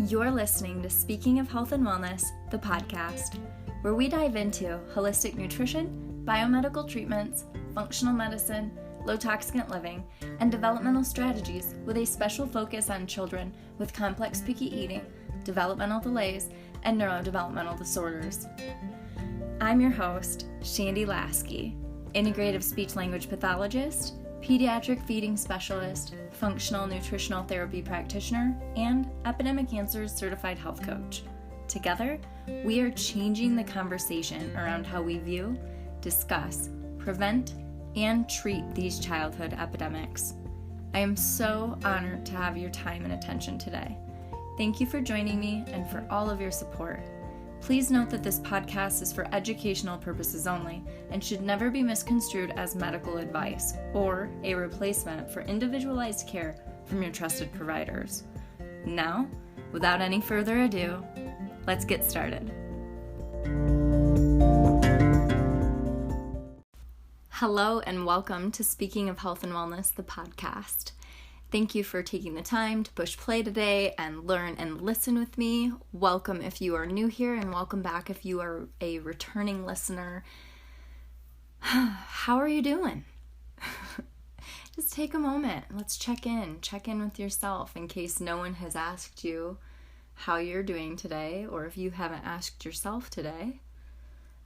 You're listening to Speaking of Health and Wellness, the podcast, where we dive into holistic nutrition, biomedical treatments, functional medicine, low toxicant living, and developmental strategies with a special focus on children with complex picky eating, developmental delays, and neurodevelopmental disorders. I'm your host, Shandy Lasky, integrative speech-language pathologist, pediatric feeding specialist, functional nutritional therapy practitioner, and Epidemic Answers certified health coach. Together, we are changing the conversation around how we view, discuss, prevent, and treat these childhood epidemics. I am so honored to have your time and attention today. Thank you for joining me and for all of your support. Please note that this podcast is for educational purposes only and should never be misconstrued as medical advice or a replacement for individualized care from your trusted providers. Now, without any further ado, let's get started. Hello and welcome to Speaking of Health and Wellness, the podcast. Thank you for taking the time to push play today and learn and listen with me. Welcome if you are new here, and welcome back if you are a returning listener. How are you doing? Just take a moment. Let's check in with yourself in case no one has asked you how you're doing today, or if you haven't asked yourself today.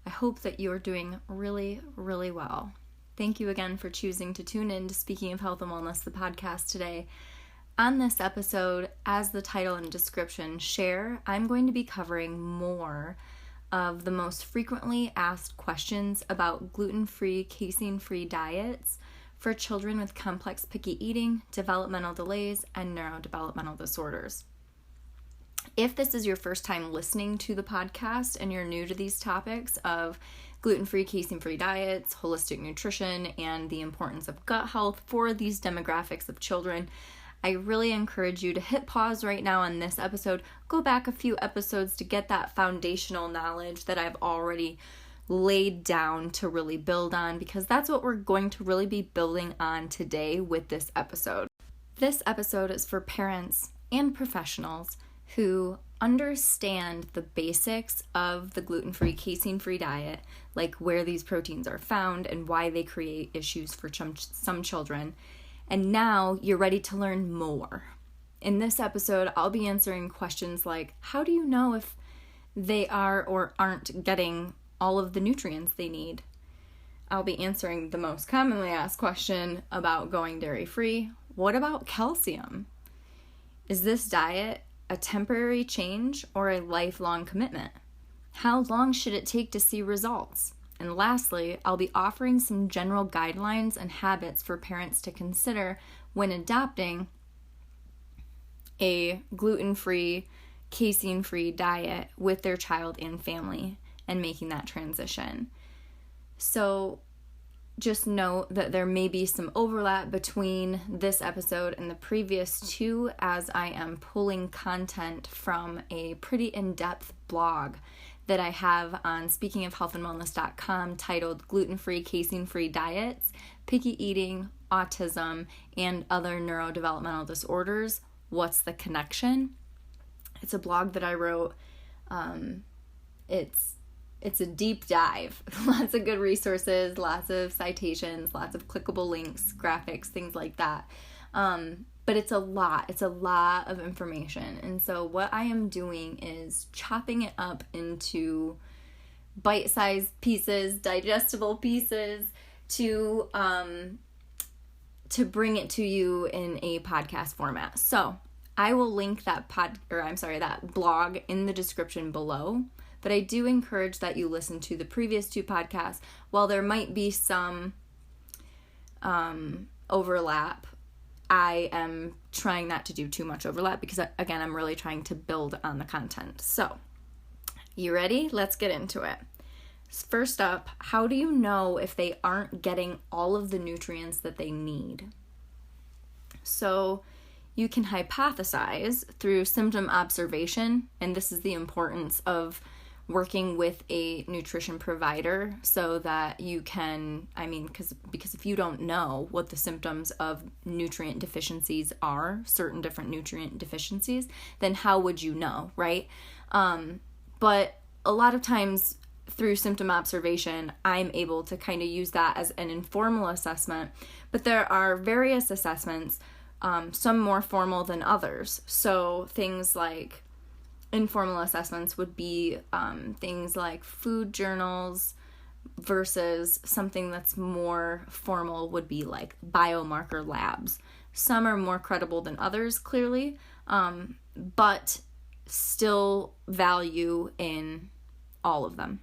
I hope that you're doing really, really well. Thank you again for choosing to tune in to Speaking of Health and Wellness, the podcast today. On this episode, as the title and description share, I'm going to be covering more of the most frequently asked questions about gluten-free, casein-free diets for children with complex picky eating, developmental delays, and neurodevelopmental disorders. If this is your first time listening to the podcast and you're new to these topics of gluten-free, casein-free diets, holistic nutrition, and the importance of gut health for these demographics of children, I really encourage you to hit pause right now on this episode, go back a few episodes to get that foundational knowledge that I've already laid down to really build on, because that's what we're going to really be building on today with this episode. This episode is for parents and professionals who understand the basics of the gluten-free, casein-free diet, like where these proteins are found and why they create issues for some children. And now you're ready to learn more. In this episode, I'll be answering questions like, how do you know if they are or aren't getting all of the nutrients they need? I'll be answering the most commonly asked question about going dairy-free. What about calcium? Is this diet a temporary change or a lifelong commitment? How long should it take to see results? And lastly, I'll be offering some general guidelines and habits for parents to consider when adopting a gluten-free, casein-free diet with their child and family and making that transition. So just note that there may be some overlap between this episode and the previous two, as I am pulling content from a pretty in-depth blog that I have on speakingofhealthandwellness.com titled Gluten-Free, Casein-Free Diets, Picky Eating, Autism, and Other Neurodevelopmental Disorders. What's the connection? It's a blog that I wrote. It's a deep dive, lots of good resources, lots of citations, lots of clickable links, graphics, things like that. But it's a lot of information. And so what I am doing is chopping it up into bite-sized pieces, digestible pieces to bring it to you in a podcast format. So I will link that blog in the description below. But I do encourage that you listen to the previous two podcasts. While there might be some overlap, I am trying not to do too much overlap because, again, I'm really trying to build on the content. So, you ready? Let's get into it. First up, how do you know if they aren't getting all of the nutrients that they need? So, you can hypothesize through symptom observation, and this is the importance of working with a nutrition provider so that you can, because if you don't know what the symptoms of nutrient deficiencies are, certain different nutrient deficiencies, then how would you know, right? But a lot of times through symptom observation, I'm able to kind of use that as an informal assessment, but there are various assessments, some more formal than others. So things like informal assessments would be things like food journals versus something that's more formal would be like biomarker labs. Some are more credible than others, clearly, but still value in all of them.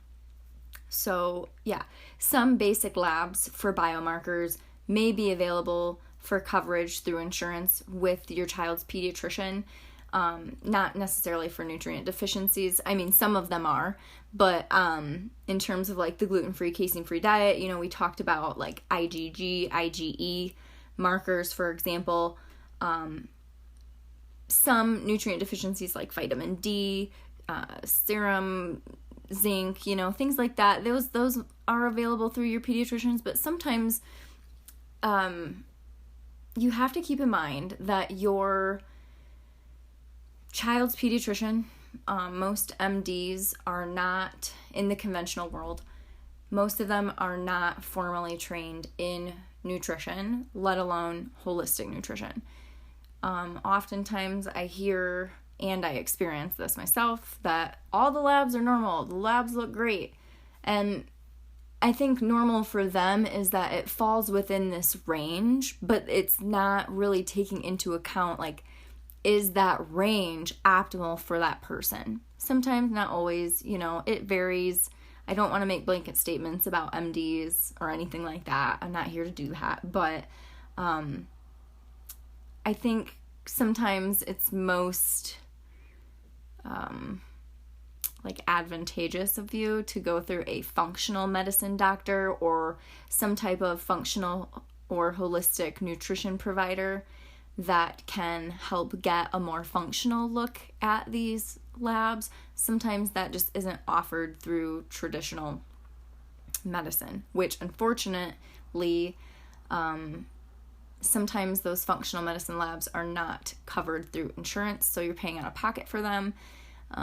So yeah, some basic labs for biomarkers may be available for coverage through insurance with your child's pediatrician, not necessarily for nutrient deficiencies. Some of them are, but in terms of like the gluten-free, casein-free diet, we talked about like IgG, IgE markers, for example. Some nutrient deficiencies like vitamin D, serum, zinc, things like that. Those are available through your pediatricians, but sometimes you have to keep in mind that your child's pediatrician, most MDs are not in the conventional world. Most of them are not formally trained in nutrition, let alone holistic nutrition. Oftentimes I hear, and I experience this myself, that all the labs are normal, the labs look great. And I think normal for them is that it falls within this range, but it's not really taking into account, like, is that range optimal for that person? Sometimes, not always, it varies. I don't want to make blanket statements about MDs or anything like that. I'm not here to do that. But I think sometimes it's most advantageous of you to go through a functional medicine doctor or some type of functional or holistic nutrition provider that can help get a more functional look at these labs. Sometimes that just isn't offered through traditional medicine, which unfortunately, sometimes those functional medicine labs are not covered through insurance, so you're paying out of pocket for them.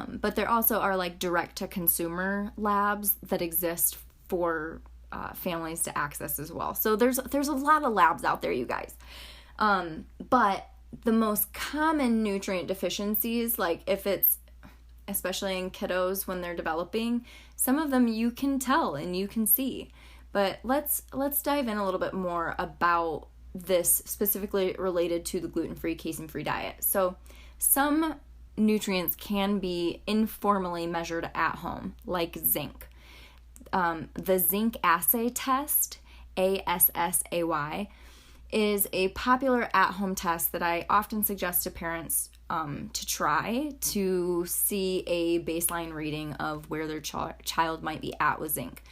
But there also are like direct-to-consumer labs that exist for families to access as well. So there's a lot of labs out there, you guys. But the most common nutrient deficiencies, like if it's, especially in kiddos when they're developing, some of them you can tell and you can see. But let's dive in a little bit more about this specifically related to the gluten-free, casein-free diet. So some nutrients can be informally measured at home, like zinc. The zinc assay test, ASSAY, is a popular at-home test that I often suggest to parents to try to see a baseline reading of where their child might be at with zinc.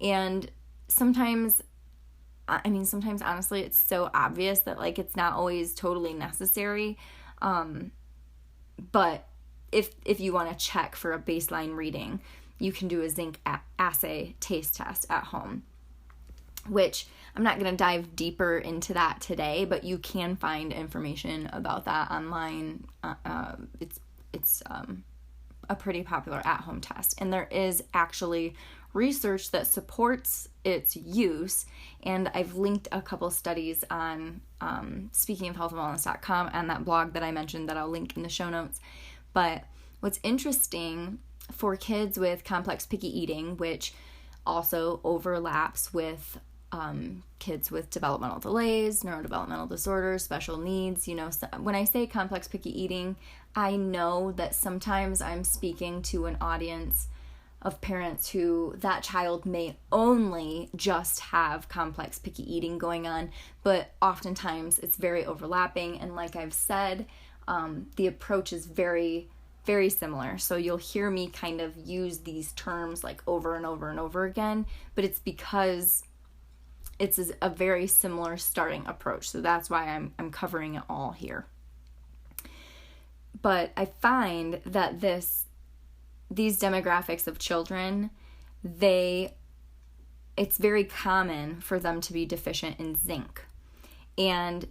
And sometimes honestly, it's so obvious that like it's not always totally necessary. But if you want to check for a baseline reading, you can do a zinc assay taste test at home, which I'm not going to dive deeper into that today, but you can find information about that online. It's a pretty popular at-home test, and there is actually research that supports its use, and I've linked a couple studies on speakingofhealthandwellness.com and that blog that I mentioned that I'll link in the show notes. But what's interesting for kids with complex picky eating, which also overlaps with kids with developmental delays, neurodevelopmental disorders, special needs, when I say complex picky eating, I know that sometimes I'm speaking to an audience of parents who that child may only just have complex picky eating going on, but oftentimes it's very overlapping. And like I've said, the approach is very, very similar. So you'll hear me kind of use these terms like over and over and over again, but it's because it's a very similar starting approach. So that's why I'm covering it all here. But I find that this these demographics of children, it's very common for them to be deficient in zinc. And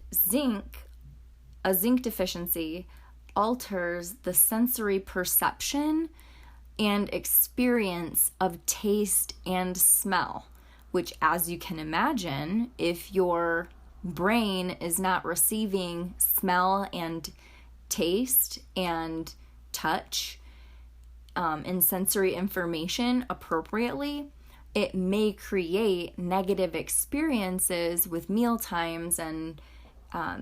a zinc deficiency alters the sensory perception and experience of taste and smell, which, as you can imagine, if your brain is not receiving smell and taste and touch and sensory information appropriately, it may create negative experiences with meal times and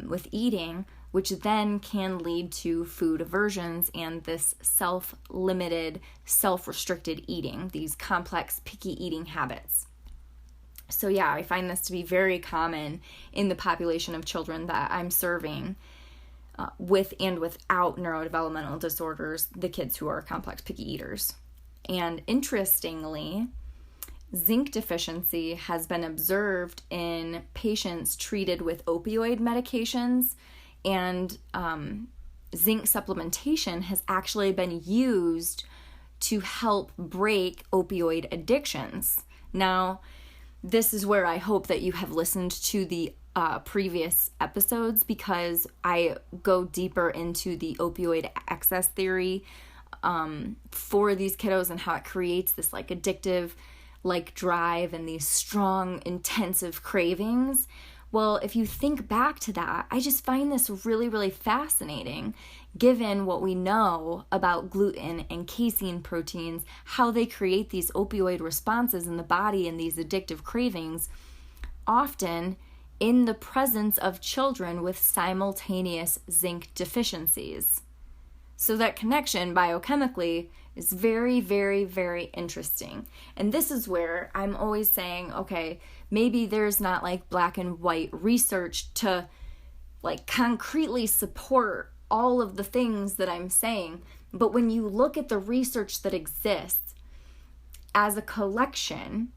with eating, which then can lead to food aversions and this self-limited, self-restricted eating, these complex, picky eating habits. So yeah, I find this to be very common in the population of children that I'm serving with and without neurodevelopmental disorders, the kids who are complex, picky eaters. And interestingly, zinc deficiency has been observed in patients treated with opioid medications, and zinc supplementation has actually been used to help break opioid addictions. Now, this is where I hope that you have listened to the previous episodes, because I go deeper into the opioid excess theory for these kiddos and how it creates this like addictive like drive and these strong, intensive cravings. Well, if you think back to that, I just find this really, really fascinating, given what we know about gluten and casein proteins, how they create these opioid responses in the body and these addictive cravings, often in the presence of children with simultaneous zinc deficiencies. So that connection biochemically is very, very, very interesting. And this is where I'm always saying, okay, maybe there's not like black and white research to like concretely support all of the things that I'm saying. But when you look at the research that exists as a collection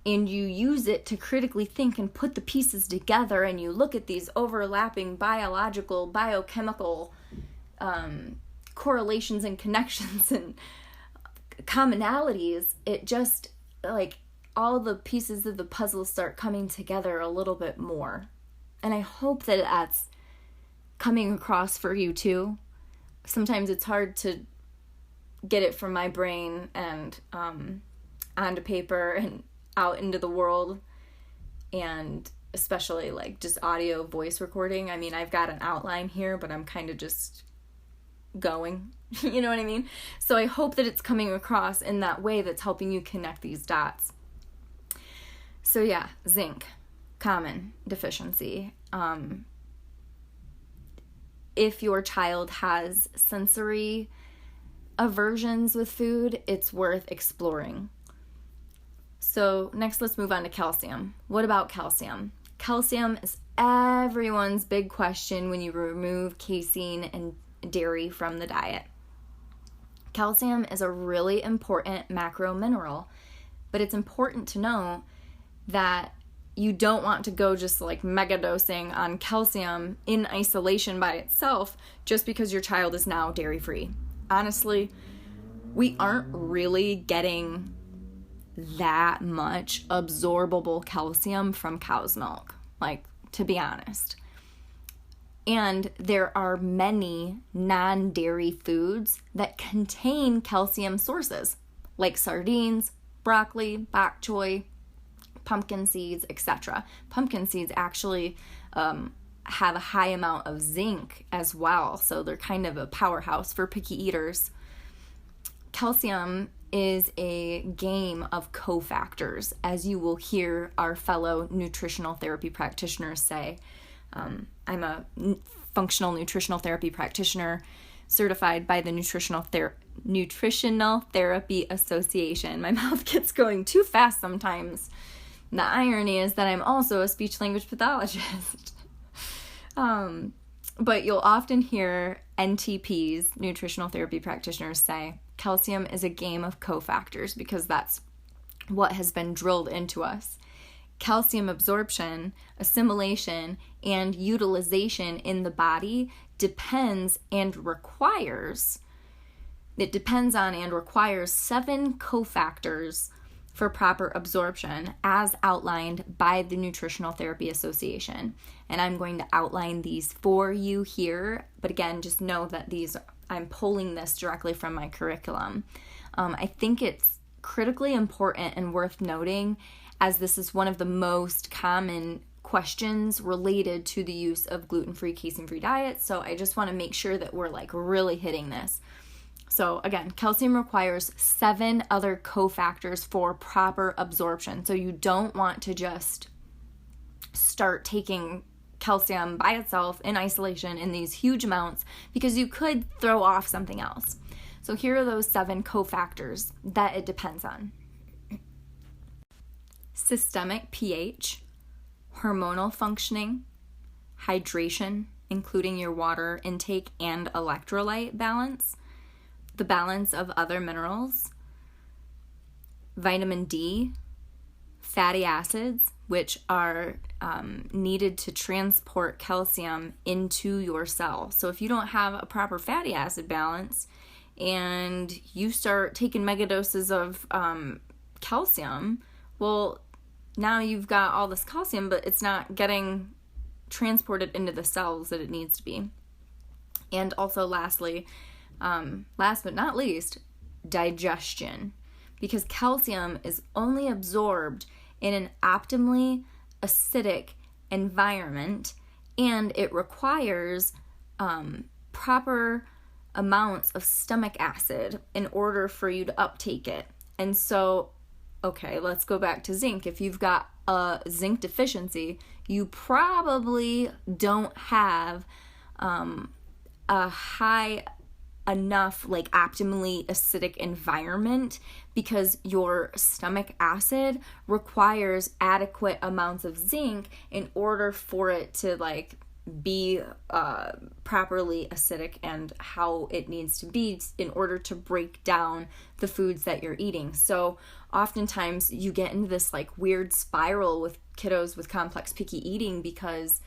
and you use it to critically think and put the pieces together, and you look at these overlapping biological, biochemical correlations and connections and commonalities, it just like all the pieces of the puzzle start coming together a little bit more. And I hope that that's coming across for you too. Sometimes it's hard to get it from my brain and onto paper and out into the world, and especially like just audio voice recording. I mean, I've got an outline here, but I'm kind of just going, you know what I mean? So I hope that it's coming across in that way that's helping you connect these dots. So yeah, zinc, common deficiency. If your child has sensory aversions with food, it's worth exploring. So next, let's move on to calcium. What about calcium? Calcium is everyone's big question when you remove casein and dairy from the diet. Calcium is a really important macro mineral, but it's important to know that you don't want to go just like mega dosing on calcium in isolation by itself just because your child is now dairy free. Honestly, we aren't really getting that much absorbable calcium from cow's milk, like, to be honest. And there are many non-dairy foods that contain calcium sources, like sardines, broccoli, bok choy, pumpkin seeds, etc. Pumpkin seeds actually have a high amount of zinc as well, so they're kind of a powerhouse for picky eaters. Calcium is a game of cofactors, as you will hear our fellow nutritional therapy practitioners say. I'm a functional nutritional therapy practitioner certified by the Nutritional Therapy Association. My mouth gets going too fast sometimes. The irony is that I'm also a speech-language pathologist. But you'll often hear NTPs, nutritional therapy practitioners, say calcium is a game of cofactors because that's what has been drilled into us. Calcium absorption, assimilation, and utilization in the body depends and requires It depends on and requires 7 cofactors for proper absorption as outlined by the Nutritional Therapy Association. And I'm going to outline these for you here. But again, just know that I'm pulling this directly from my curriculum. I think it's critically important and worth noting, as this is one of the most common questions related to the use of gluten-free, casein-free diets. So I just want to make sure that we're really hitting this. So again, calcium requires 7 other cofactors for proper absorption. So you don't want to just start taking calcium by itself in isolation in these huge amounts, because you could throw off something else. So here are those 7 cofactors that it depends on. Systemic pH, hormonal functioning, hydration, including your water intake and electrolyte balance, the balance of other minerals, vitamin D, fatty acids, which are needed to transport calcium into your cell. So if you don't have a proper fatty acid balance and you start taking megadoses of calcium, well, now you've got all this calcium, but it's not getting transported into the cells that it needs to be. And also lastly, last but not least, digestion, because calcium is only absorbed in an optimally acidic environment, and it requires proper amounts of stomach acid in order for you to uptake it. And so, okay, let's go back to zinc. If you've got a zinc deficiency, you probably don't have a high enough optimally acidic environment, because your stomach acid requires adequate amounts of zinc in order for it to be properly acidic and how it needs to be in order to break down the foods that you're eating. So oftentimes you get into this weird spiral with kiddos with complex picky eating, because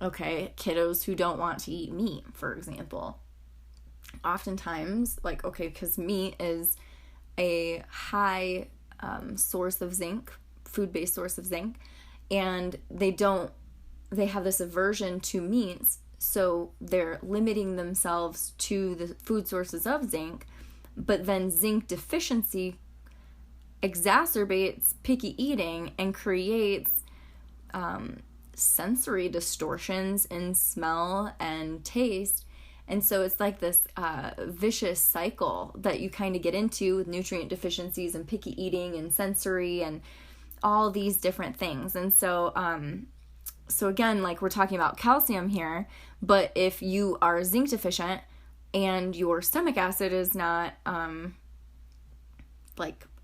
kiddos who don't want to eat meat, for example, oftentimes, because meat is a high source of zinc, food-based source of zinc, and they have this aversion to meats, so they're limiting themselves to the food sources of zinc, but then zinc deficiency exacerbates picky eating and creates sensory distortions in smell and taste. And so it's this vicious cycle that you kind of get into with nutrient deficiencies and picky eating and sensory and all these different things. And so, so again, we're talking about calcium here, but if you are zinc deficient and your stomach acid is not,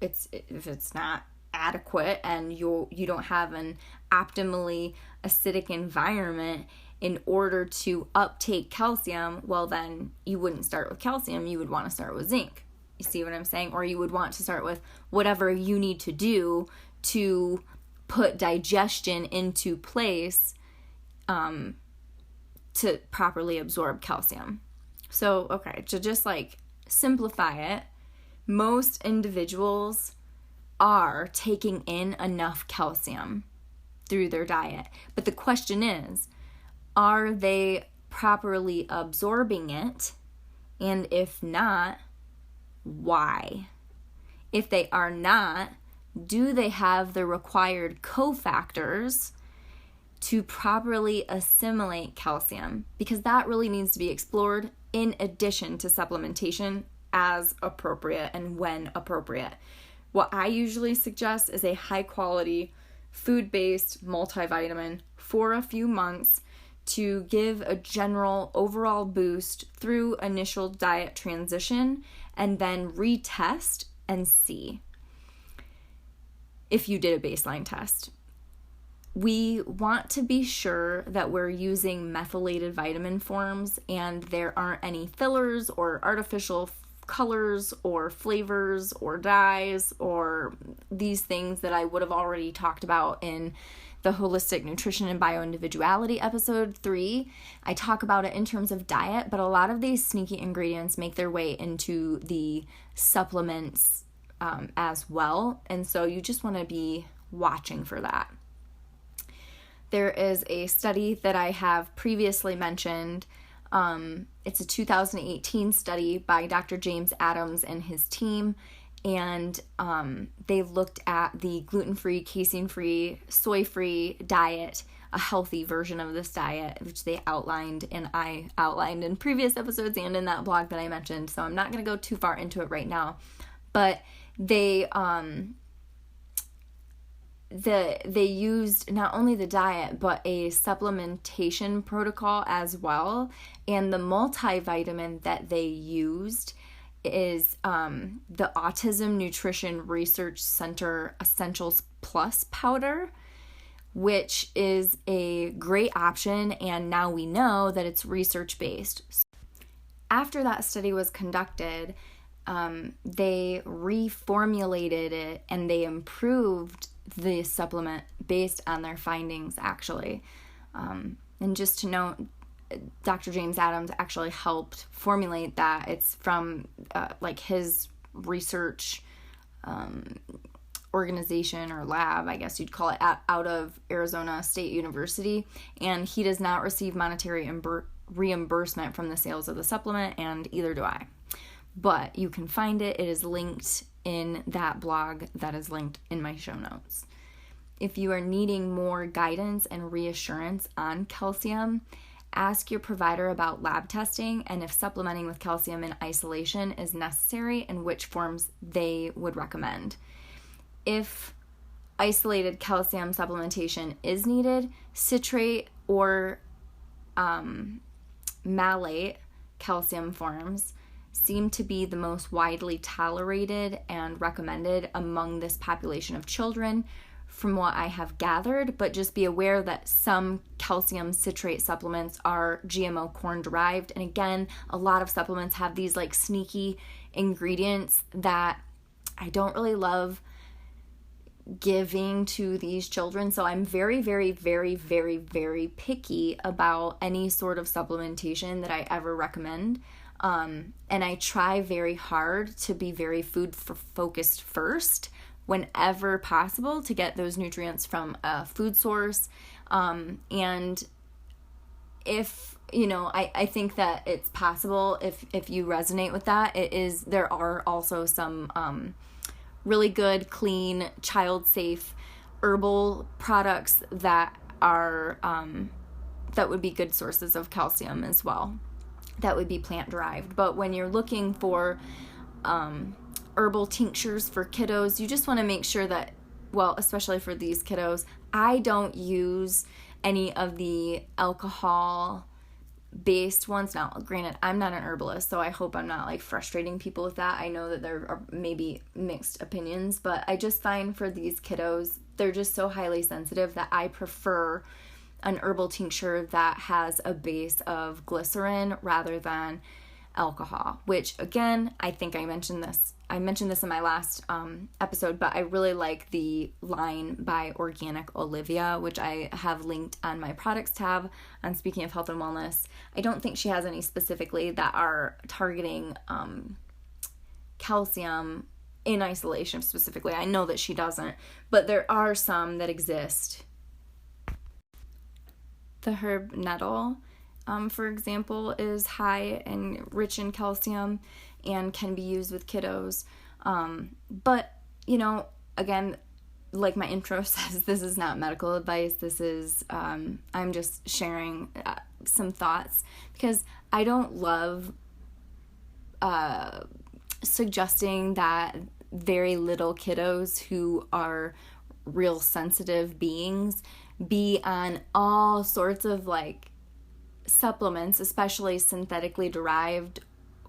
if it's not adequate and you don't have an optimally acidic environment in order to uptake calcium, well, then you wouldn't start with calcium. You would want to start with zinc. You see what I'm saying? Or you would want to start with whatever you need to do to put digestion into place to properly absorb calcium. So, okay, to just simplify it, most individuals are taking in enough calcium through their diet. But the question is, are they properly absorbing it? And if not, why? If they are not, do they have the required cofactors to properly assimilate calcium? Because that really needs to be explored in addition to supplementation as appropriate and when appropriate. What I usually suggest is a high quality food-based multivitamin for a few months to give a general overall boost through initial diet transition, and then retest and see if you did a baseline test. We want to be sure that we're using methylated vitamin forms and there aren't any fillers or artificial colors or flavors or dyes or these things that I would have already talked about in the Holistic Nutrition and Bioindividuality, episode 3. I talk about it in terms of diet, but a lot of these sneaky ingredients make their way into the supplements as well. And so you just want to be watching for that. There is a study that I have previously mentioned. It's a 2018 study by Dr. James Adams and his team. And they looked at the gluten-free, casein-free, soy-free diet, a healthy version of this diet, which they outlined, and I outlined in previous episodes and in that blog that I mentioned. So I'm not going to go too far into it right now. But they used not only the diet, but a supplementation protocol as well. And the multivitamin that they used is the Autism Nutrition Research Center Essentials Plus powder, which is a great option, and now we know that it's research-based. After that study was conducted, they reformulated it and they improved the supplement based on their findings, actually. And just to note, Dr. James Adams actually helped formulate that. It's from his research organization or lab, I guess you'd call it, out of Arizona State University. And he does not receive monetary reimbursement from the sales of the supplement, and either do I. But you can find it. It is linked in that blog that is linked in my show notes. If you are needing more guidance and reassurance on calcium, ask your provider about lab testing and if supplementing with calcium in isolation is necessary and which forms they would recommend. If isolated calcium supplementation is needed, citrate or malate calcium forms seem to be the most widely tolerated and recommended among this population of children, from what I have gathered, but just be aware that some calcium citrate supplements are GMO corn derived. And again, a lot of supplements have these like sneaky ingredients that I don't really love giving to these children. So I'm very, very, very, very, very picky about any sort of supplementation that I ever recommend. And I try very hard to be very food focused first, whenever possible, to get those nutrients from a food source. And if, I think that it's possible, if you resonate with that, there are also some really good, clean, child-safe herbal products that are, that would be good sources of calcium as well. That would be plant-derived. But when you're looking for herbal tinctures for kiddos, you just want to make sure that, well, especially for these kiddos, I don't use any of the alcohol-based ones. Now, granted, I'm not an herbalist, so I hope I'm not frustrating people with that. I know that there are maybe mixed opinions, but I just find for these kiddos, they're just so highly sensitive that I prefer an herbal tincture that has a base of glycerin rather than alcohol, which again, I think I mentioned this in my last episode, but I really like the line by Organic Olivia, which I have linked on my products tab on Speaking of Health and Wellness. I don't think she has any specifically that are targeting calcium in isolation specifically. I know that she doesn't, but there are some that exist. The herb nettle, for example, is high and rich in calcium and can be used with kiddos. But, again, like my intro says, this is not medical advice. This is, I'm just sharing some thoughts because I don't love suggesting that very little kiddos who are real sensitive beings be on all sorts of supplements, especially synthetically derived,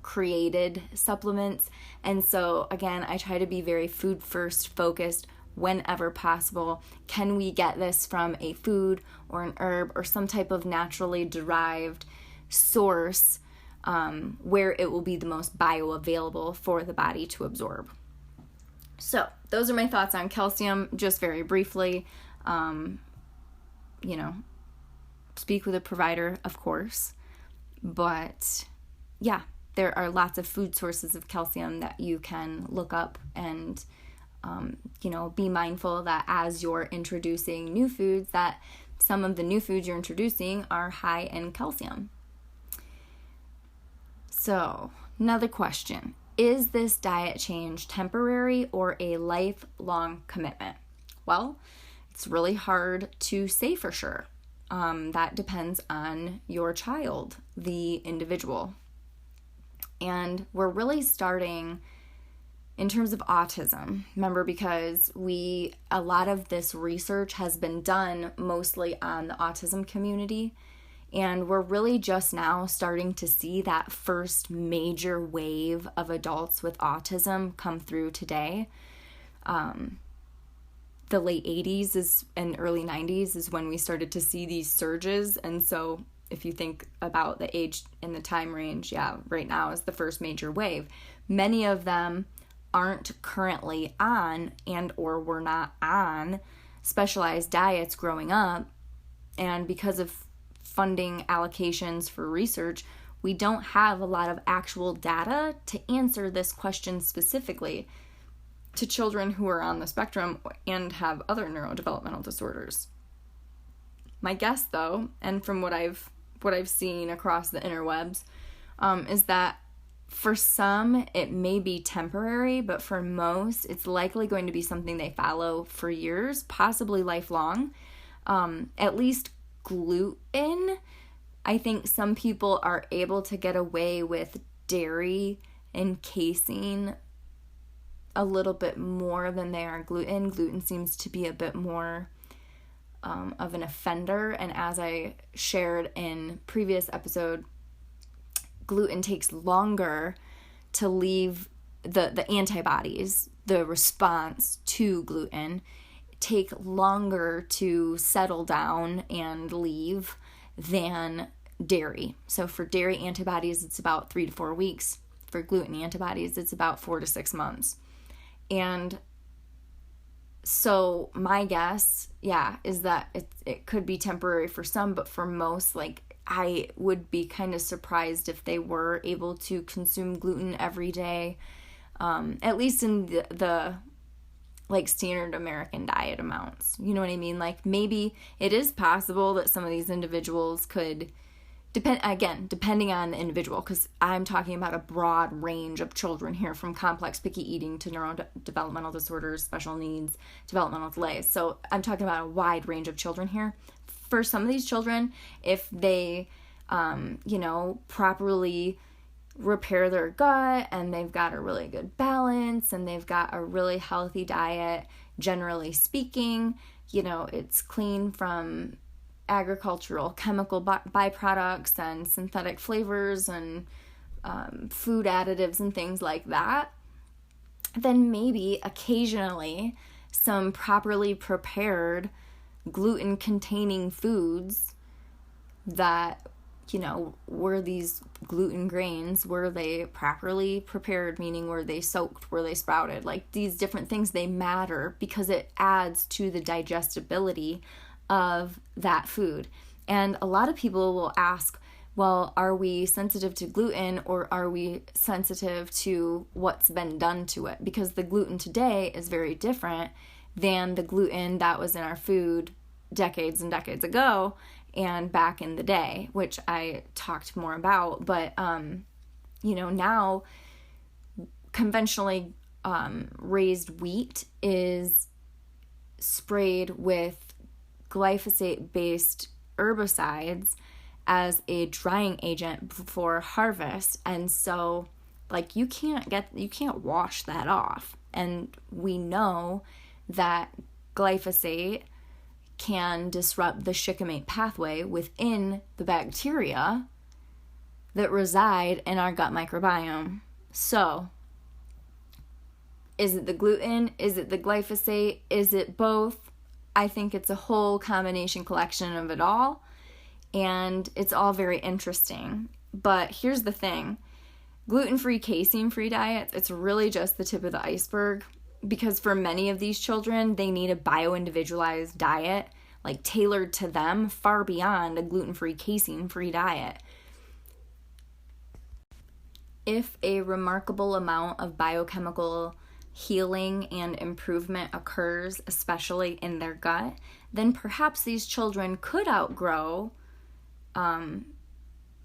created supplements. And so again, I try to be very food first focused whenever possible. Can we get this from a food or an herb or some type of naturally derived source where it will be the most bioavailable for the body to absorb? So those are my thoughts on calcium, just very briefly. speak with a provider, of course. But yeah, there are lots of food sources of calcium that you can look up and, be mindful that as you're introducing new foods, that some of the new foods you're introducing are high in calcium. So, another question. Is this diet change temporary or a lifelong commitment? Well, it's really hard to say for sure. That depends on your child, the individual. And we're really starting in terms of autism. Remember, because a lot of this research has been done mostly on the autism community. And we're really just now starting to see that first major wave of adults with autism come through today. The late 80s and early 90s is when we started to see these surges. And so if you think about the age and the time range, right now is the first major wave. Many of them aren't currently on and or were not on specialized diets growing up. And because of funding allocations for research, we don't have a lot of actual data to answer this question specifically to children who are on the spectrum and have other neurodevelopmental disorders. My guess, though, and from what I've seen across the interwebs, is that for some it may be temporary, but for most it's likely going to be something they follow for years, possibly lifelong. At least gluten, I think some people are able to get away with dairy and casein a little bit more than they are gluten. Gluten seems to be a bit more of an offender, and as I shared in previous episode, gluten takes longer to leave the antibodies, the response to gluten take longer to settle down and leave than dairy. So for dairy antibodies, it's about 3 to 4 weeks. For gluten antibodies, it's about 4 to 6 months. And so my guess, is that it could be temporary for some, but for most, I would be kind of surprised if they were able to consume gluten every day, at least in the standard American diet amounts. You know what I mean? Maybe it is possible that some of these individuals could, depending on the individual, because I'm talking about a broad range of children here, from complex picky eating to neurodevelopmental disorders, special needs, developmental delays. So I'm talking about a wide range of children here. For some of these children, if they, properly repair their gut and they've got a really good balance and they've got a really healthy diet, generally speaking, it's clean from agricultural chemical byproducts and synthetic flavors and food additives and things like that, then maybe occasionally some properly prepared gluten-containing foods that, were these gluten grains, were they properly prepared, meaning were they soaked, were they sprouted? These different things, they matter because it adds to the digestibility of that food. And a lot of people will ask, well, are we sensitive to gluten or are we sensitive to what's been done to it? Because the gluten today is very different than the gluten that was in our food decades and decades ago and back in the day, which I talked more about. But, now conventionally raised wheat is sprayed with glyphosate-based herbicides as a drying agent before harvest. And so, you can't wash that off. And we know that glyphosate can disrupt the shikimate pathway within the bacteria that reside in our gut microbiome. So, is it the gluten? Is it the glyphosate? Is it both? I think it's a whole combination collection of it all, and it's all very interesting. But here's the thing. Gluten-free, casein-free diets, it's really just the tip of the iceberg, because for many of these children, they need a bio-individualized diet. like tailored to them far beyond a gluten-free, casein-free diet. If a remarkable amount of biochemical healing and improvement occurs, especially in their gut, then perhaps these children could outgrow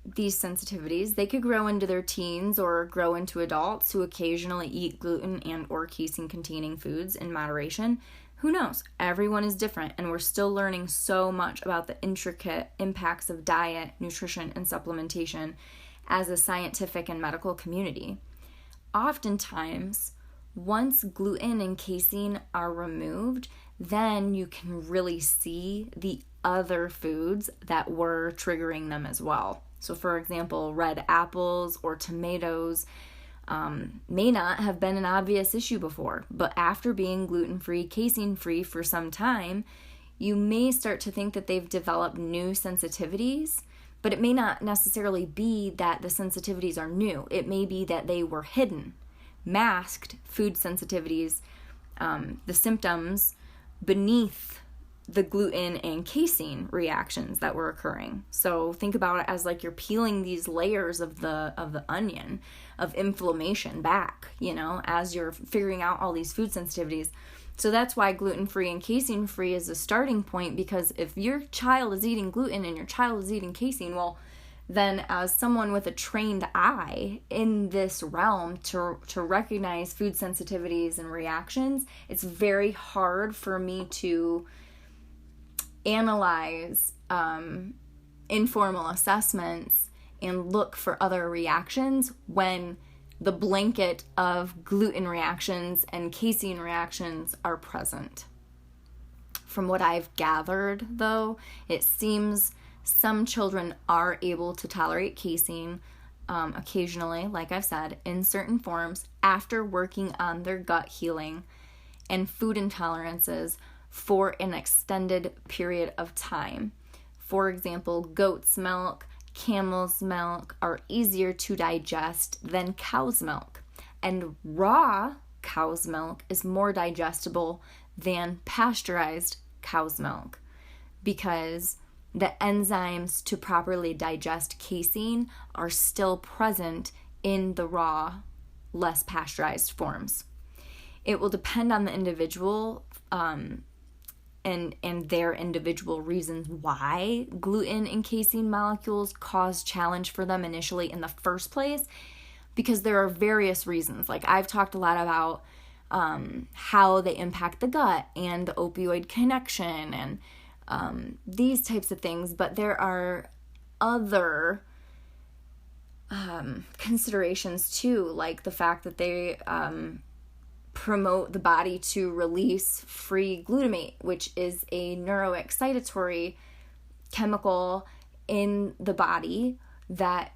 these sensitivities. They could grow into their teens or grow into adults who occasionally eat gluten and or casein-containing foods in moderation. Who knows? Everyone is different, and we're still learning so much about the intricate impacts of diet, nutrition, and supplementation as a scientific and medical community. Oftentimes, once gluten and casein are removed, then you can really see the other foods that were triggering them as well. So for example, red apples or tomatoes may not have been an obvious issue before, but after being gluten-free, casein-free for some time, you may start to think that they've developed new sensitivities, but it may not necessarily be that the sensitivities are new. It may be that they were hidden, masked food sensitivities, the symptoms beneath the gluten and casein reactions that were occurring. So think about it as like you're peeling these layers of the onion of inflammation back, as you're figuring out all these food sensitivities. So that's why gluten-free and casein-free is a starting point, because if your child is eating gluten and your child is eating casein, well, then as someone with a trained eye in this realm to recognize food sensitivities and reactions, it's very hard for me to analyze informal assessments and look for other reactions when the blanket of gluten reactions and casein reactions are present. From what I've gathered, though, it seems some children are able to tolerate casein occasionally, like I've said, in certain forms after working on their gut healing and food intolerances for an extended period of time. For example, goat's milk, camel's milk are easier to digest than cow's milk, and raw cow's milk is more digestible than pasteurized cow's milk because the enzymes to properly digest casein are still present in the raw, less pasteurized forms. It will depend on the individual and their individual reasons why gluten and casein molecules cause challenge for them initially in the first place, because there are various reasons. Like I've talked a lot about how they impact the gut and the opioid connection and these types of things, but there are other considerations too, like the fact that they promote the body to release free glutamate, which is a neuroexcitatory chemical in the body that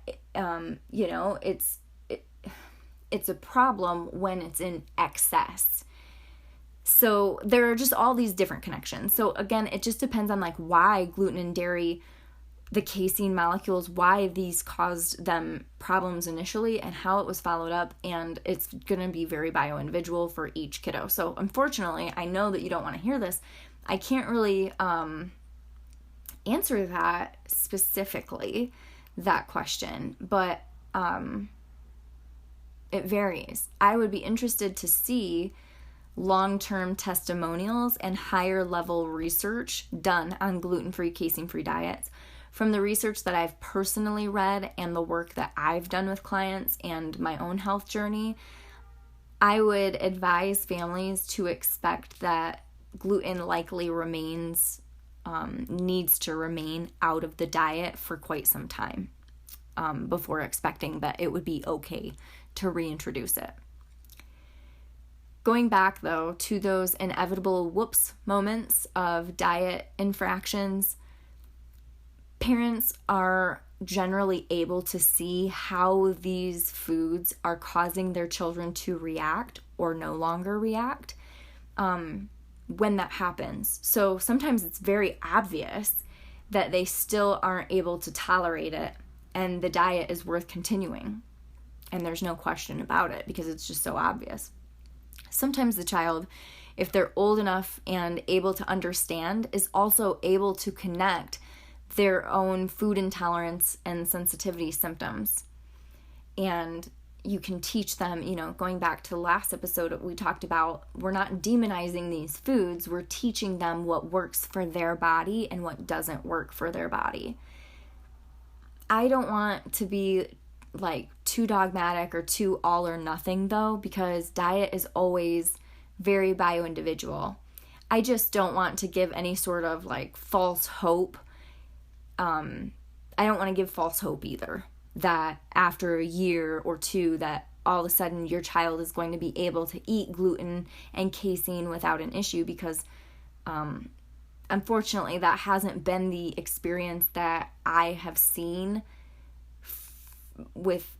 it's a problem when it's in excess. So there are just all these different connections. So again, it just depends on like why gluten and dairy, the casein molecules, why these caused them problems initially and how it was followed up. And it's going to be very bio-individual for each kiddo. So unfortunately, I know that you don't want to hear this. I can't really answer that specifically, that question, but it varies. I would be interested to see long-term testimonials and higher level research done on gluten-free, casein-free diets. From the research that I've personally read and the work that I've done with clients and my own health journey, I would advise families to expect that gluten likely needs to remain out of the diet for quite some time before expecting that it would be okay to reintroduce it. Going back, though, to those inevitable whoops moments of diet infractions, parents are generally able to see how these foods are causing their children to react or no longer react when that happens. So sometimes it's very obvious that they still aren't able to tolerate it and the diet is worth continuing. And there's no question about it because it's just so obvious. Sometimes the child if they're old enough and able to understand, is also able to connect their own food intolerance and sensitivity symptoms. And you can teach them, going back to the last episode, we talked about we're not demonizing these foods, we're teaching them what works for their body and what doesn't work for their body. I don't want to be like too dogmatic or too all or nothing though, because diet is always very bio-individual. I just don't want to give any sort of like false hope. I don't want to give false hope either, that after a year or two that all of a sudden your child is going to be able to eat gluten and casein without an issue, because unfortunately that hasn't been the experience that I have seen with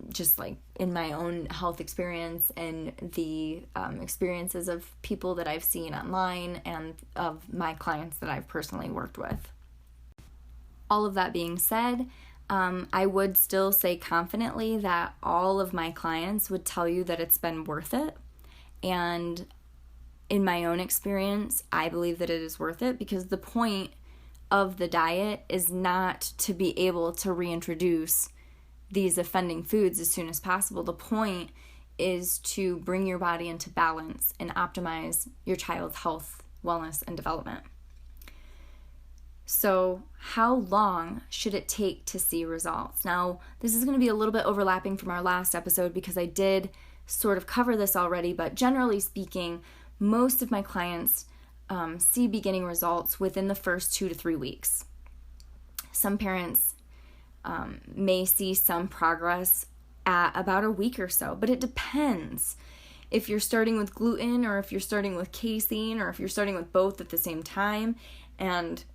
just like in my own health experience and the experiences of people that I've seen online and of my clients that I've personally worked with. All of that being said, I would still say confidently that all of my clients would tell you that it's been worth it. And in my own experience, I believe that it is worth it, because the point of the diet is not to be able to reintroduce these offending foods as soon as possible. The point is to bring your body into balance and optimize your child's health, wellness, and development. So how long should it take to see results? Now, this is going to be a little bit overlapping from our last episode because I did sort of cover this already, but generally speaking, most of my clients see beginning results within the first 2 to 3 weeks. Some parents may see some progress at about a week or so, but it depends if you're starting with gluten or if you're starting with casein or if you're starting with both at the same time, and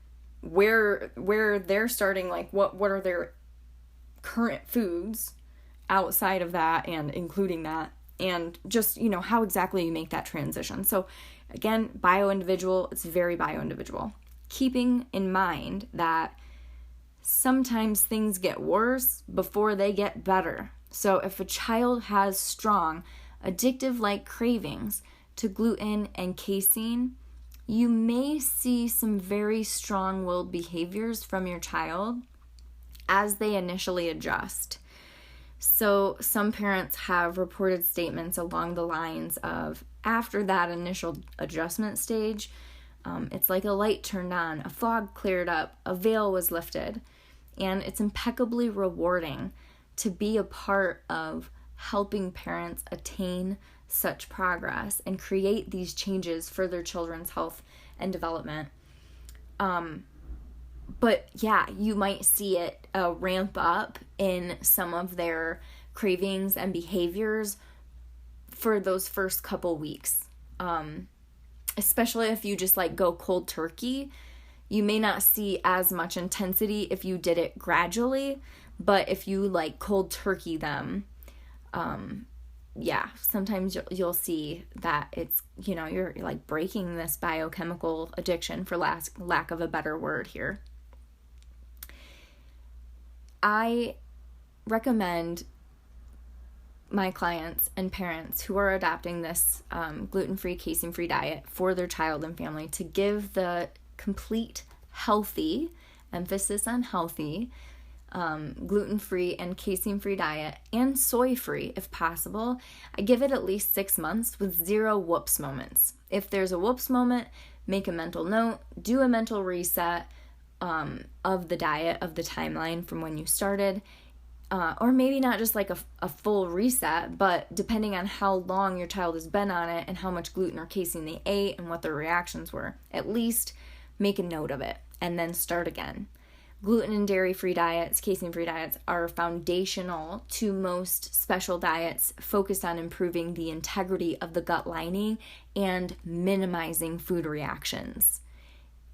where they're starting, like what are their current foods outside of that and including that, and just how exactly you make that transition. So again, bio-individual, it's very bio-individual, keeping in mind that sometimes things get worse before they get better. So if a child has strong addictive-like cravings to gluten and casein, you may see some very strong-willed behaviors from your child as they initially adjust. So some parents have reported statements along the lines of, after that initial adjustment stage, it's like a light turned on, a fog cleared up, a veil was lifted, and it's impeccably rewarding to be a part of helping parents attain such progress and create these changes for their children's health and development. But yeah, you might see it ramp up in some of their cravings and behaviors for those first couple weeks. Especially if you just like go cold turkey, you may not see as much intensity if you did it gradually, but if you like cold turkey them, sometimes you'll see that it's, you're like breaking this biochemical addiction, for lack of a better word here. I recommend my clients and parents who are adopting this gluten-free, casein-free diet for their child and family to give the complete healthy, emphasis on healthy, gluten-free and casein-free diet, and soy-free if possible. I give it at least 6 months with 0 whoops moments. If there's a whoops moment, make a mental note, do a mental reset of the diet, of the timeline from when you started, or maybe not just like a full reset, but depending on how long your child has been on it and how much gluten or casein they ate and what their reactions were, at least make a note of it and then start again. Gluten and dairy-free diets, casein-free diets are foundational to most special diets focused on improving the integrity of the gut lining and minimizing food reactions.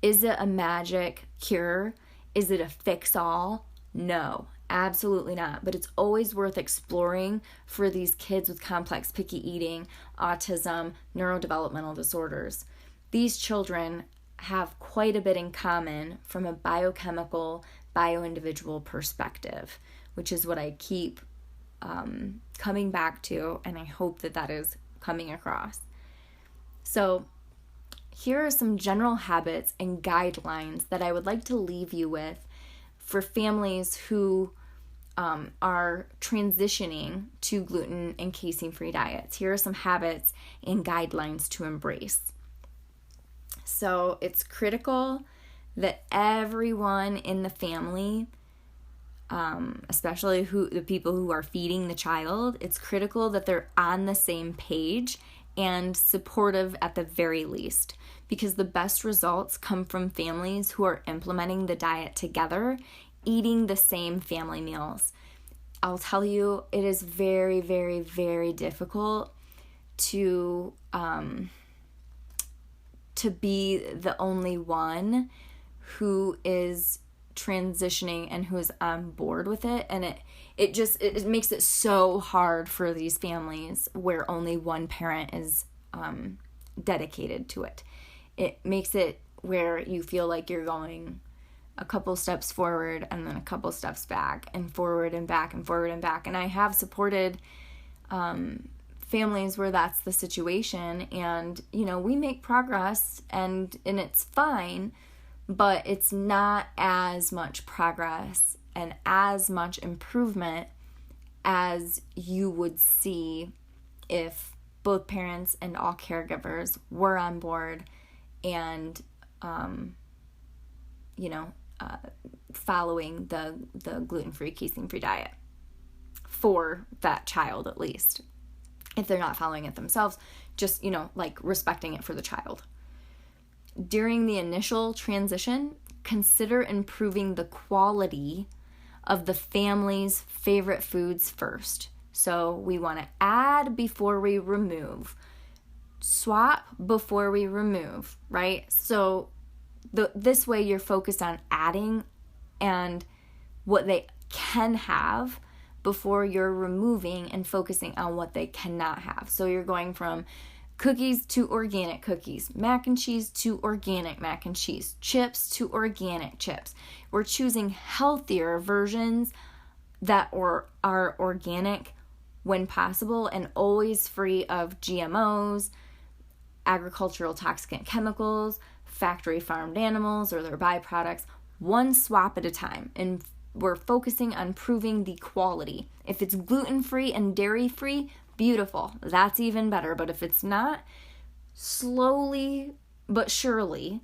Is it a magic cure? Is it a fix-all? No, absolutely not. But it's always worth exploring for these kids with complex picky eating, autism, neurodevelopmental disorders. These children have quite a bit in common from a biochemical, bio-individual perspective, which is what I keep coming back to, and I hope that is coming across. So here are some general habits and guidelines that I would like to leave you with for families who are transitioning to gluten and casein-free diets. Here are some habits and guidelines to embrace. So it's critical that everyone in the family, especially the people who are feeding the child, it's critical that they're on the same page and supportive at the very least, because the best results come from families who are implementing the diet together, eating the same family meals. I'll tell you, it is very, very, very difficult to be the only one who is transitioning and who is on board with it, and it makes it so hard for these families where only one parent is dedicated to it. It makes it where you feel like you're going a couple steps forward and then a couple steps back, and forward and back and forward and back. And I have supported families where that's the situation, and we make progress and it's fine, but it's not as much progress and as much improvement as you would see if both parents and all caregivers were on board and following the gluten-free, casein-free diet for that child, at least. If they're not following it themselves, just, respecting it for the child. During the initial transition, consider improving the quality of the family's favorite foods first. So we want to add before we remove, swap before we remove, right? So this way you're focused on adding and what they can have before you're removing and focusing on what they cannot have. So you're going from cookies to organic cookies, mac and cheese to organic mac and cheese, chips to organic chips. We're choosing healthier versions that are organic when possible and always free of GMOs, agricultural toxic chemicals, factory farmed animals or their byproducts, one swap at a time. And we're focusing on improving the quality. If it's gluten-free and dairy-free, beautiful. That's even better. But if it's not, slowly but surely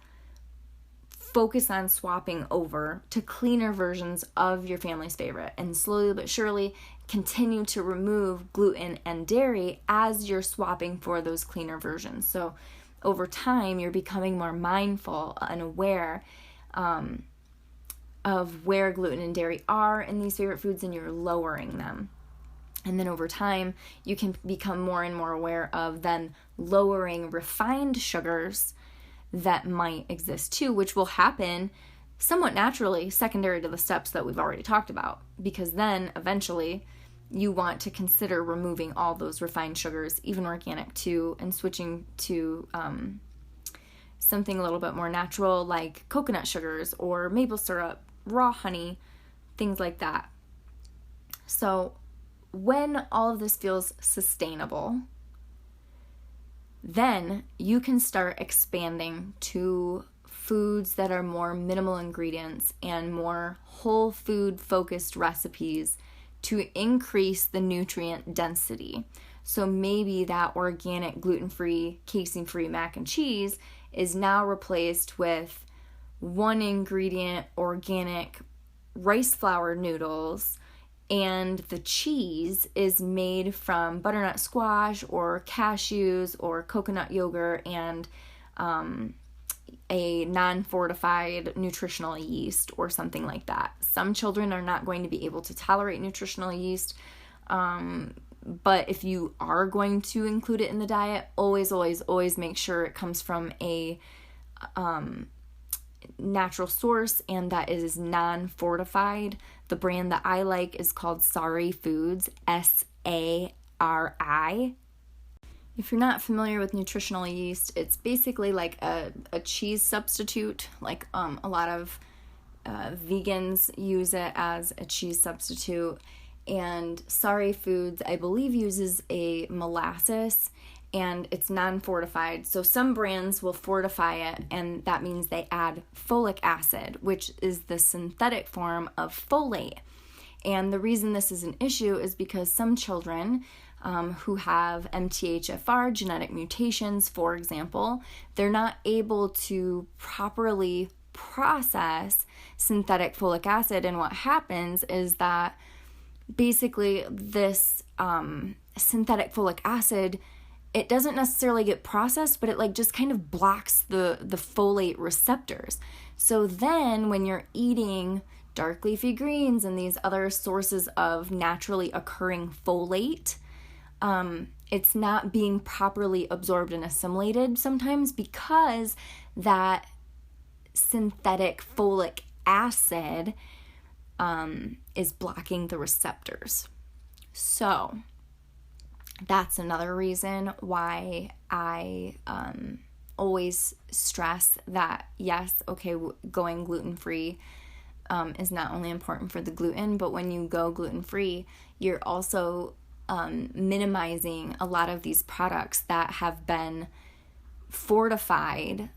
focus on swapping over to cleaner versions of your family's favorite, and slowly but surely continue to remove gluten and dairy as you're swapping for those cleaner versions. So over time, you're becoming more mindful and aware of where gluten and dairy are in these favorite foods, and you're lowering them. And then over time, you can become more and more aware of then lowering refined sugars that might exist too, which will happen somewhat naturally, secondary to the steps that we've already talked about, because then eventually you want to consider removing all those refined sugars, even organic too, and switching to something a little bit more natural like coconut sugars or maple syrup, raw honey, things like that. So when all of this feels sustainable, then you can start expanding to foods that are more minimal ingredients and more whole food focused recipes to increase the nutrient density. So maybe that organic, gluten-free, casein-free mac and cheese is now replaced with one ingredient organic rice flour noodles, and the cheese is made from butternut squash or cashews or coconut yogurt and a non-fortified nutritional yeast or something like that. Some children are not going to be able to tolerate nutritional yeast, but if you are going to include it in the diet, always, always, always make sure it comes from a natural source and that it is non-fortified. The brand that I like is called Sari Foods, Sari. If you're not familiar with nutritional yeast, it's basically like a cheese substitute. Like a lot of vegans use it as a cheese substitute. And Sari Foods, I believe, uses a molasses, and it's non-fortified. So some brands will fortify it, and that means they add folic acid, which is the synthetic form of folate. And the reason this is an issue is because some children who have MTHFR genetic mutations, for example, they're not able to properly process synthetic folic acid. And what happens is that basically this synthetic folic acid, it doesn't necessarily get processed, but it like just kind of blocks the folate receptors. So then when you're eating dark leafy greens and these other sources of naturally occurring folate, it's not being properly absorbed and assimilated sometimes because that synthetic folic acid is blocking the receptors. So that's another reason why I always stress that, yes, okay, going gluten-free is not only important for the gluten, but when you go gluten-free, you're also minimizing a lot of these products that have been fortified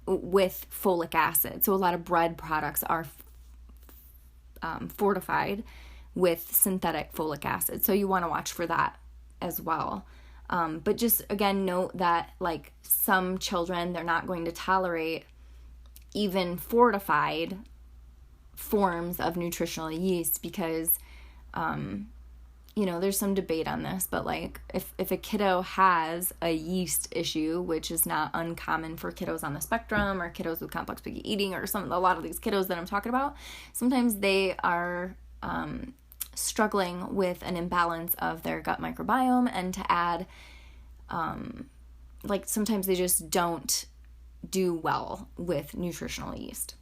with folic acid. So a lot of bread products are fortified with synthetic folic acid. So you want to watch for that as well. But just again, note that like some children, they're not going to tolerate even fortified forms of nutritional yeast because, there's some debate on this, but like if a kiddo has a yeast issue, which is not uncommon for kiddos on the spectrum or kiddos with complex picky eating or a lot of these kiddos that I'm talking about, sometimes they are struggling with an imbalance of their gut microbiome, and to add, sometimes they just don't do well with nutritional yeast.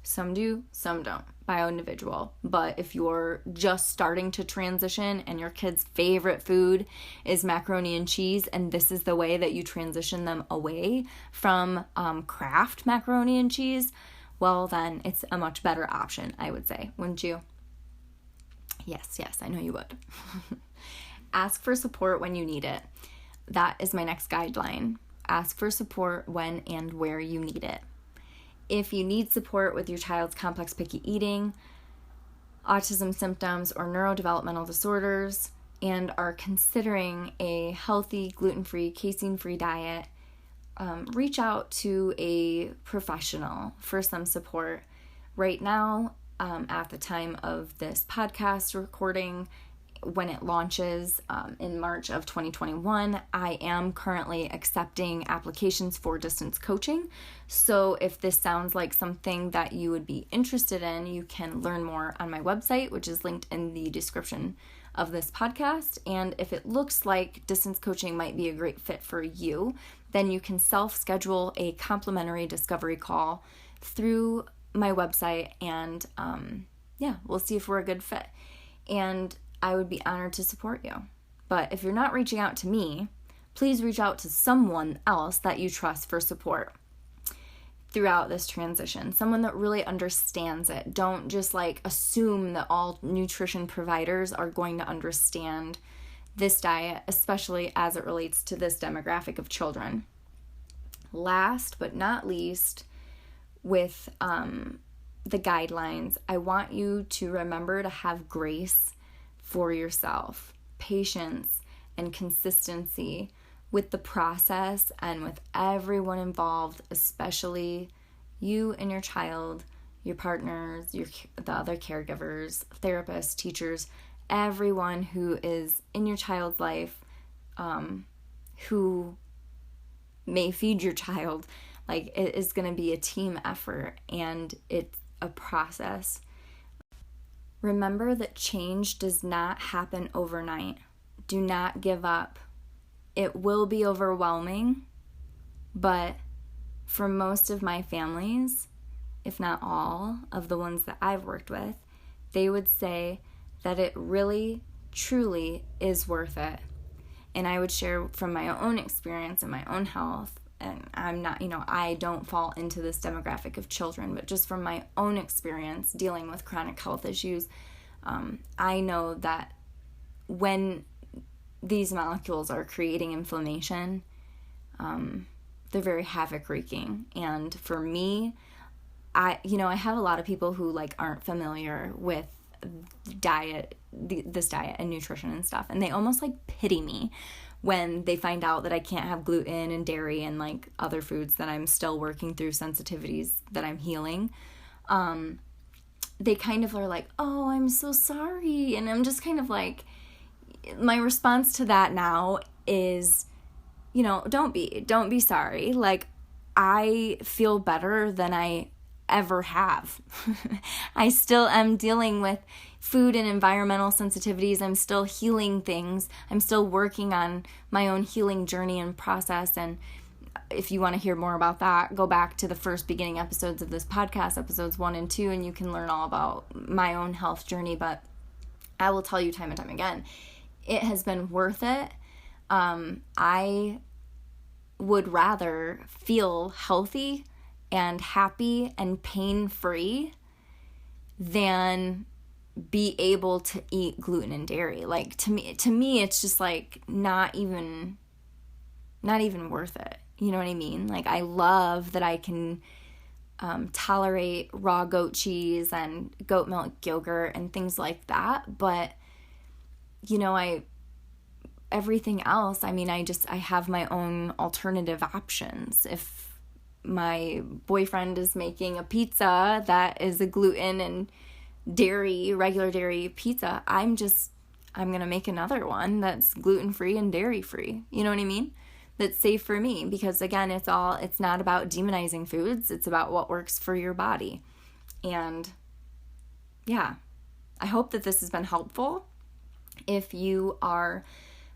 Some do, some don't, bio individual. But if you're just starting to transition and your kid's favorite food is macaroni and cheese, and this is the way that you transition them away from Kraft macaroni and cheese, well, then it's a much better option, I would say. Wouldn't you? Yes, I know you would. Ask for support when you need it. That is my next guideline. Ask for support when and where you need it. If you need support with your child's complex picky eating, autism symptoms, or neurodevelopmental disorders, and are considering a healthy, gluten-free, casein-free diet, reach out to a professional for some support. Right now, at the time of this podcast recording, when it launches in March of 2021, I am currently accepting applications for distance coaching. So if this sounds like something that you would be interested in, you can learn more on my website, which is linked in the description of this podcast. And if it looks like distance coaching might be a great fit for you, then you can self-schedule a complimentary discovery call through my website, and we'll see if we're a good fit. And I would be honored to support you. But if you're not reaching out to me, please reach out to someone else that you trust for support throughout this transition. Someone that really understands it. Don't just assume that all nutrition providers are going to understand this diet, especially as it relates to this demographic of children. Last but not least, with the guidelines, I want you to remember to have grace for yourself, patience, and consistency with the process and with everyone involved, especially you and your child, your partners, the other caregivers, therapists, teachers, everyone who is in your child's life, who may feed your child. It is going to be a team effort, and it's a process. Remember that change does not happen overnight. Do not give up. It will be overwhelming, but for most of my families, if not all of the ones that I've worked with, they would say that it really, truly is worth it. And I would share from my own experience and my own health, and I'm not, I don't fall into this demographic of children, but just from my own experience dealing with chronic health issues, I know that when these molecules are creating inflammation. They're very havoc-wreaking. And for me, I have a lot of people who like aren't familiar with this diet and nutrition and stuff, and they almost like pity me when they find out that I can't have gluten and dairy and like other foods that I'm still working through sensitivities that I'm healing. They kind of are like, oh, I'm so sorry. And I'm just kind of like, my response to that now is, don't be sorry. Like, I feel better than I ever have. I still am dealing with food and environmental sensitivities. I'm still healing things. I'm still working on my own healing journey and process. And if you want to hear more about that, go back to the first beginning episodes of this podcast, episodes 1 and 2, and you can learn all about my own health journey. But I will tell you time and time again, it has been worth it. I would rather feel healthy and happy and pain-free than be able to eat gluten and dairy. Like, to me it's just like not even worth it. You know what I mean? Like, I love that I can tolerate raw goat cheese and goat milk yogurt and things like that, but everything else, I have my own alternative options. If my boyfriend is making a pizza that is a gluten and dairy, regular dairy pizza, I'm going to make another one that's gluten-free and dairy-free. You know what I mean? That's safe for me, because again, it's not about demonizing foods. It's about what works for your body. And yeah, I hope that this has been helpful. If you are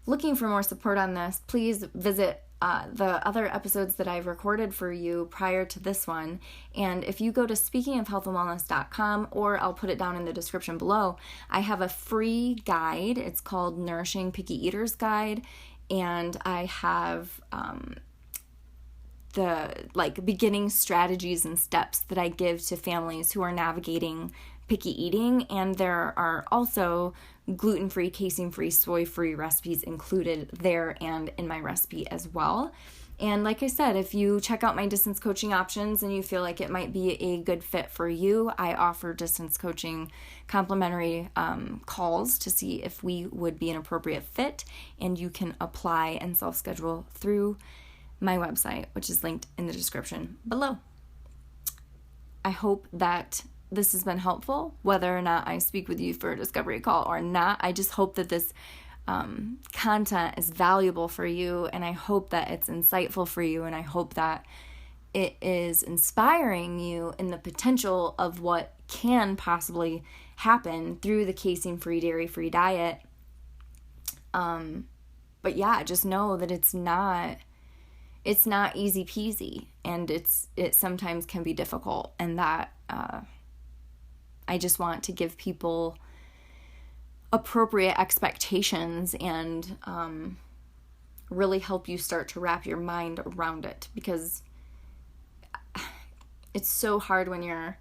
looking for more support on this, please visit the other episodes that I've recorded for you prior to this one. And if you go to speakingofhealthandwellness.com, or I'll put it down in the description below, I have a free guide. It's called Nourishing Picky Eaters Guide. And I have the beginning strategies and steps that I give to families who are navigating picky eating. And there are also gluten-free, casein-free, soy-free recipes included there and in my recipe as well. And like I said, if you check out my distance coaching options and you feel like it might be a good fit for you, I offer distance coaching complimentary calls to see if we would be an appropriate fit, and you can apply and self-schedule through my website, which is linked in the description below. I hope that this has been helpful, whether or not I speak with you for a discovery call or not. I just hope that this content is valuable for you, and I hope that it's insightful for you, and I hope that it is inspiring you in the potential of what can possibly happen through the casein-free, dairy-free diet. But yeah, just know that it's not easy peasy, and it sometimes can be difficult, and that I just want to give people appropriate expectations and really help you start to wrap your mind around it, because it's so hard when you're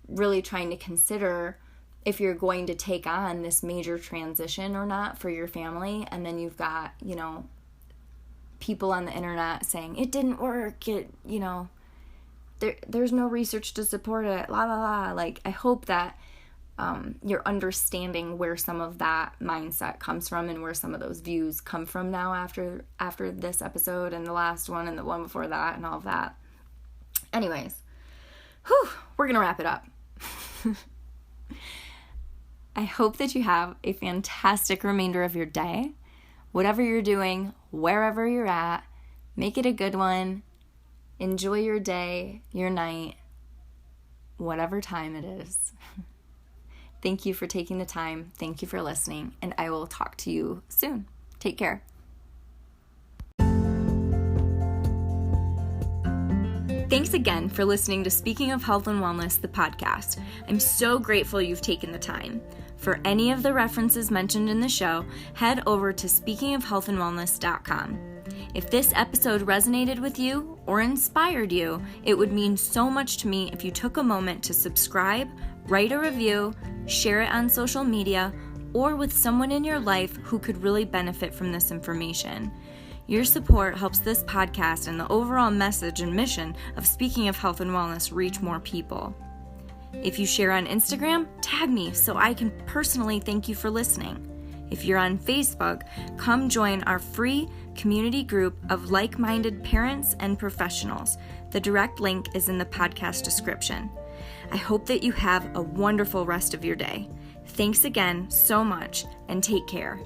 really trying to consider if you're going to take on this major transition or not for your family, and then you've got, people on the internet saying it didn't work, there's no research to support it, la la la. Like, I hope that you're understanding where some of that mindset comes from and where some of those views come from now after this episode and the last one and the one before that and all of that. Anyways, we're gonna wrap it up. I hope that you have a fantastic remainder of your day. Whatever you're doing, wherever you're at, make it a good one. Enjoy your day, your night, whatever time it is. Thank you for taking the time. Thank you for listening, and I will talk to you soon. Take care. Thanks again for listening to Speaking of Health and Wellness, the podcast. I'm so grateful you've taken the time. For any of the references mentioned in the show, head over to speakingofhealthandwellness.com. If this episode resonated with you or inspired you, it would mean so much to me if you took a moment to subscribe, write a review, share it on social media, or with someone in your life who could really benefit from this information. Your support helps this podcast and the overall message and mission of Speaking of Health and Wellness reach more people. If you share on Instagram, tag me so I can personally thank you for listening. If you're on Facebook, come join our free community group of like-minded parents and professionals. The direct link is in the podcast description. I hope that you have a wonderful rest of your day. Thanks again so much, and take care.